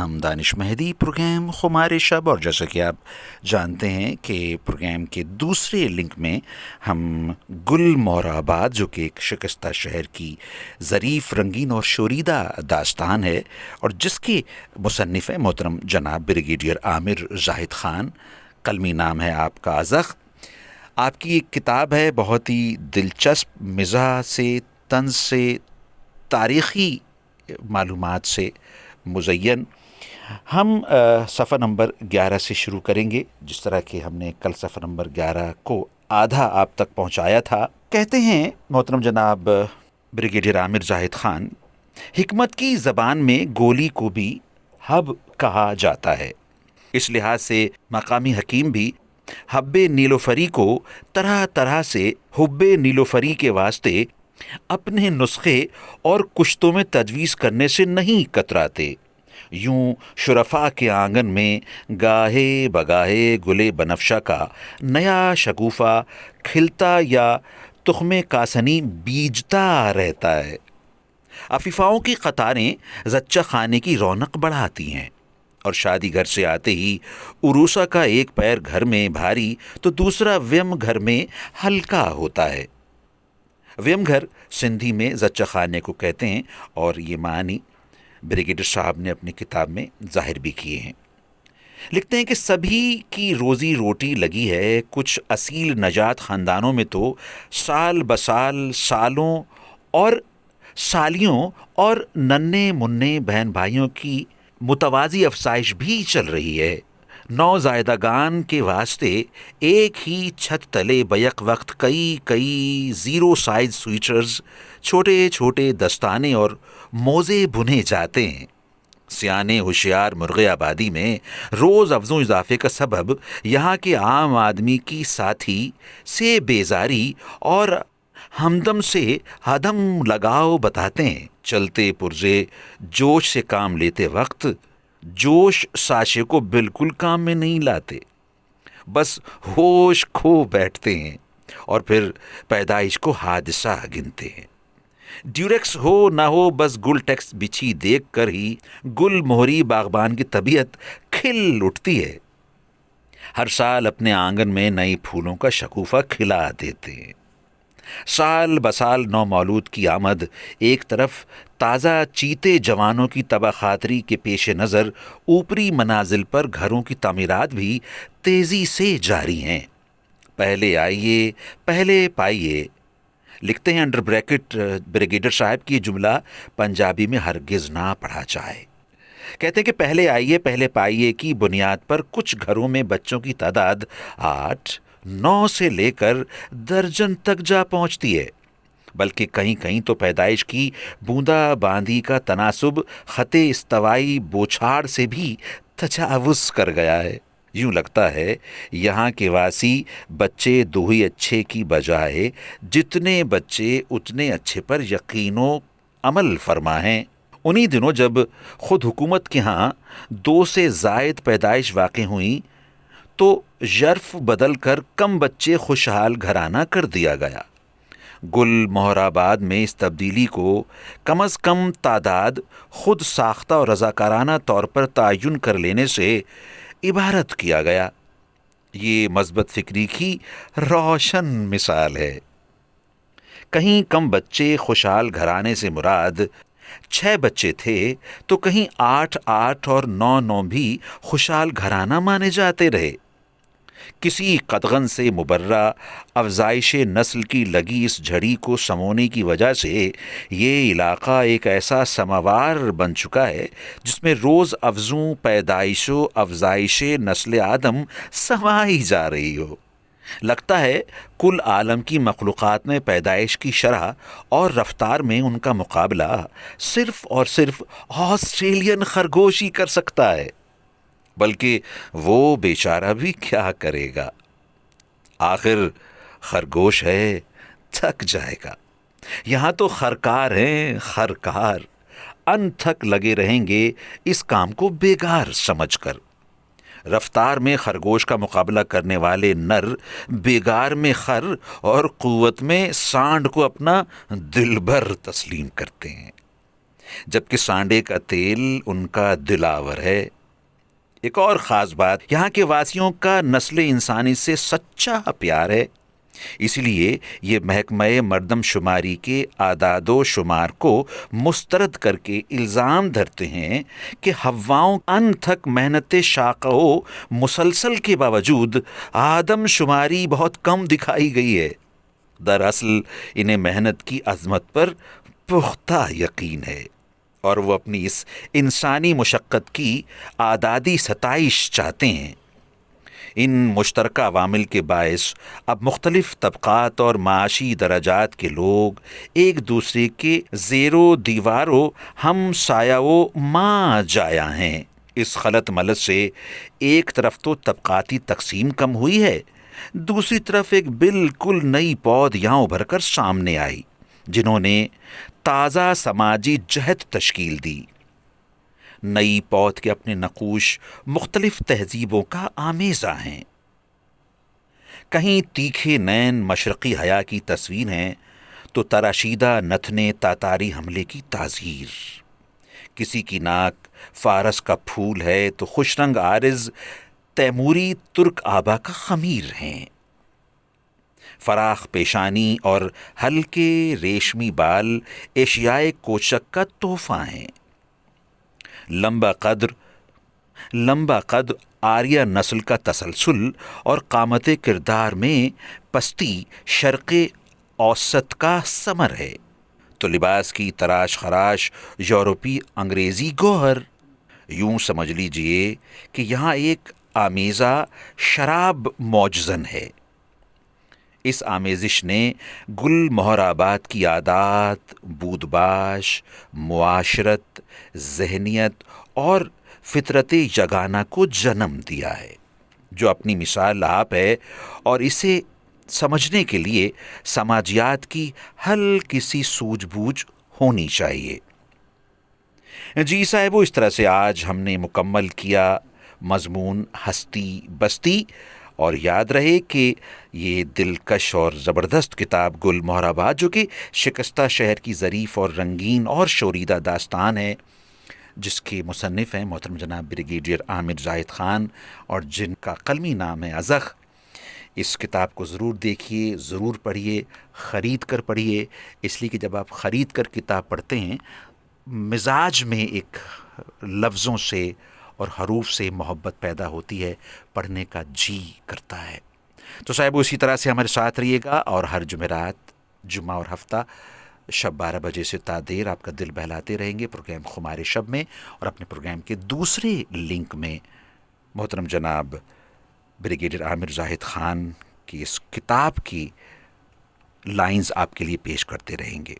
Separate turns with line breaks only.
تاہم دانش مہدی پروگرام خمار شب، اور جیسا کہ آپ جانتے ہیں کہ پروگرام کے دوسرے لنک میں ہم گل مہر آباد، جو کہ ایک شکستہ شہر کی ظریف، رنگین اور شوریدہ داستان ہے، اور جس کے مصنف ہیں محترم جناب بریگیڈیئر عامر زاہد خان، قلمی نام ہے آپ کا ازخ۔ آپ کی ایک کتاب ہے بہت ہی دلچسپ، مزاح سے، طنز سے، تاریخی معلومات سے مزین۔ ہم صفحہ نمبر 11 سے شروع کریں گے، جس طرح کہ ہم نے کل صفحہ نمبر 11 کو آدھا آپ تک پہنچایا تھا۔ کہتے ہیں محترم جناب بریگیڈیئر عامر زاہد خان، حکمت کی زبان میں گولی کو بھی حب کہا جاتا ہے، اس لحاظ سے مقامی حکیم بھی حب نیلوفری کو طرح طرح سے حب نیلوفری کے واسطے اپنے نسخے اور کشتوں میں تجویز کرنے سے نہیں کتراتے۔ یوں شرفاء کے آنگن میں گاہے بگاہے گلے بنفشہ کا نیا شگوفہ کھلتا یا تخم کاسنی بیجتا رہتا ہے۔ عفیفاؤں کی قطاریں زچہ خانے کی رونق بڑھاتی ہیں، اور شادی گھر سے آتے ہی عروسہ کا ایک پیر گھر میں بھاری تو دوسرا ویم گھر میں ہلکا ہوتا ہے۔ ویم گھر سندھی میں زچہ خانے کو کہتے ہیں، اور یہ معنی بریگیڈیئر صاحب نے اپنی کتاب میں ظاہر بھی کیے ہیں۔ لکھتے ہیں کہ سبھی کی روزی روٹی لگی ہے، کچھ اصیل نجات خاندانوں میں تو سال بسال سالوں اور سالیوں اور ننے منے بہن بھائیوں کی متوازی افزائش بھی چل رہی ہے۔ نوزائیدگان کے واسطے ایک ہی چھت تلے بیک وقت کئی زیرو سائز سویٹرز، چھوٹے چھوٹے دستانے اور موزے بنے جاتے ہیں۔ سیانے ہوشیار مرغ آبادی میں روز افزوں اضافے کا سبب یہاں کے عام آدمی کی ساتھی سے بیزاری اور ہمدم سے عدم لگاؤ بتاتے ہیں۔ چلتے پرزے جوش سے کام لیتے وقت جوش ساشے کو بالکل کام میں نہیں لاتے، بس ہوش کھو بیٹھتے ہیں اور پھر پیدائش کو حادثہ گنتے ہیں۔ ڈیوریکس ہو نہ ہو، بس گل ٹیکس بچھی دیکھ کر ہی گل مہری باغبان کی طبیعت کھل اٹھتی ہے۔ ہر سال اپنے آنگن میں نئی پھولوں کا شگوفہ کھلا دیتے ہیں۔ سال بسال نو مولود کی آمد ایک طرف تازہ چیتے جوانوں کی تباہ خاطری کے پیش نظر اوپری منازل پر گھروں کی تعمیرات بھی تیزی سے جاری ہیں۔ پہلے آئیے پہلے پائیے، لکھتے ہیں انڈر بریکٹ بریگیڈیئر صاحب کی جملہ پنجابی میں ہرگز نہ پڑھا جائے۔ کہتے ہیں کہ پہلے آئیے پہلے پائیے کی بنیاد پر کچھ گھروں میں بچوں کی تعداد 8 9 سے لے کر درجن تک جا پہنچتی ہے، بلکہ کہیں کہیں تو پیدائش کی بوندا باندی کا تناسب خط استوائی بوچھاڑ سے بھی تجاوز کر گیا ہے۔ یوں لگتا ہے یہاں کے واسی بچے دو ہی اچھے کی بجائے جتنے بچے اتنے اچھے پر یقین و عمل فرما ہیں۔ انہی دنوں جب خود حکومت کے ہاں 2 سے زائد پیدائش واقع ہوئیں تو ژرف بدل کر کم بچے خوشحال گھرانہ کر دیا گیا۔ گل مہر آباد میں اس تبدیلی کو کم از کم تعداد خود ساختہ اور رضاکارانہ طور پر تعین کر لینے سے عبارت کیا گیا۔ یہ مثبت فکری کی روشن مثال ہے۔ کہیں کم بچے خوشحال گھرانے سے مراد 6 بچے تھے تو کہیں 8 اور 9 بھی خوشحال گھرانہ مانے جاتے رہے۔ کسی قدغن سے مبرہ افزائش نسل کی لگی اس جھڑی کو سمونے کی وجہ سے یہ علاقہ ایک ایسا سماوار بن چکا ہے جس میں روز افزوں پیدائش و افزائش نسل آدم سمائی جا رہی ہو۔ لگتا ہے کل عالم کی مخلوقات میں پیدائش کی شرح اور رفتار میں ان کا مقابلہ صرف اور صرف آسٹریلین خرگوش ہی کر سکتا ہے، بلکہ وہ بیچارہ بھی کیا کرے گا، آخر خرگوش ہے، تھک جائے گا۔ یہاں تو خرکار ہیں، خرکار ان تھک لگے رہیں گے اس کام کو بیگار سمجھ کر۔ رفتار میں خرگوش کا مقابلہ کرنے والے نر بیگار میں خر اور قوت میں سانڈ کو اپنا دل بھر تسلیم کرتے ہیں۔ جبکہ سانڈے کا تیل ان کا دلاور ہے۔ ایک اور خاص بات، یہاں کے واسیوں کا نسل انسانی سے سچا پیار ہے، اس لیے یہ محکمہ مردم شماری کے اعداد و شمار کو مسترد کر کے الزام دھرتے ہیں کہ حواؤں ان تھک محنت شاقہ و مسلسل کے باوجود آدم شماری بہت کم دکھائی گئی ہے۔ دراصل انہیں محنت کی عظمت پر پختہ یقین ہے، اور وہ اپنی اس انسانی مشقت کی اعدادی ستائش چاہتے ہیں۔ ان مشترکہ عوامل کے باعث اب مختلف طبقات اور معاشی درجات کے لوگ ایک دوسرے کے زیر و دیوار و ہم سایہ و ماں جایا ہیں۔ اس خلط ملت سے ایک طرف تو طبقاتی تقسیم کم ہوئی ہے، دوسری طرف ایک بالکل نئی پود یہاں ابھر کر سامنے آئی، جنہوں نے تازہ سماجی جہت تشکیل دی۔ نئی پود کے اپنے نقوش مختلف تہذیبوں کا آمیزہ ہیں۔ کہیں تیکھے نین مشرقی حیا کی تصویر ہیں تو تراشیدہ نتنے تاتاری حملے کی تعزیر۔ کسی کی ناک فارس کا پھول ہے تو خوش رنگ عارض تیموری ترک آبا کا خمیر ہیں۔ فراخ پیشانی اور ہلکے ریشمی بال ایشیائے کوچک کا تحفہ ہیں۔ لمبا قد آریہ نسل کا تسلسل اور قامت کردار میں پستی شرق اوسط کا ثمر ہے، تو لباس کی تراش خراش یورپی انگریزی گوہر۔ یوں سمجھ لیجئے کہ یہاں ایک آمیزہ شراب معجزن ہے۔ اس آمیزش نے گل مہر آباد کی عادات، بودباش، معاشرت، ذہنیت اور فطرت یگانہ کو جنم دیا ہے، جو اپنی مثال آپ ہے، اور اسے سمجھنے کے لیے سماجیات کی ہلکی سی سوجھ بوجھ ہونی چاہیے۔ جی صاحب، اس طرح سے آج ہم نے مکمل کیا مضمون ہستی بستی، اور یاد رہے کہ یہ دلکش اور زبردست کتاب گل مہر آباد، جو کہ شکستہ شہر کی ظریف اور رنگین اور شوریدہ داستان ہے، جس کے مصنف ہیں محترم جناب بریگیڈیئر عامر زاہد خان، اور جن کا قلمی نام ہے ازخ۔ اس کتاب کو ضرور دیکھیے، ضرور پڑھیے، خرید کر پڑھیے، اس لیے کہ جب آپ خرید کر کتاب پڑھتے ہیں، مزاج میں ایک لفظوں سے اور حروف سے محبت پیدا ہوتی ہے، پڑھنے کا جی کرتا ہے۔ تو صاحب اسی طرح سے ہمارے ساتھ رہیے گا، اور ہر جمعرات، جمعہ اور ہفتہ شب 12 بجے سے تا دیر آپ کا دل بہلاتے رہیں گے پروگرام خمار شب میں، اور اپنے پروگرام کے دوسرے لنک میں محترم جناب بریگیڈیئر عامر زاہد خان کی اس کتاب کی لائنز آپ کے لیے پیش کرتے رہیں گے۔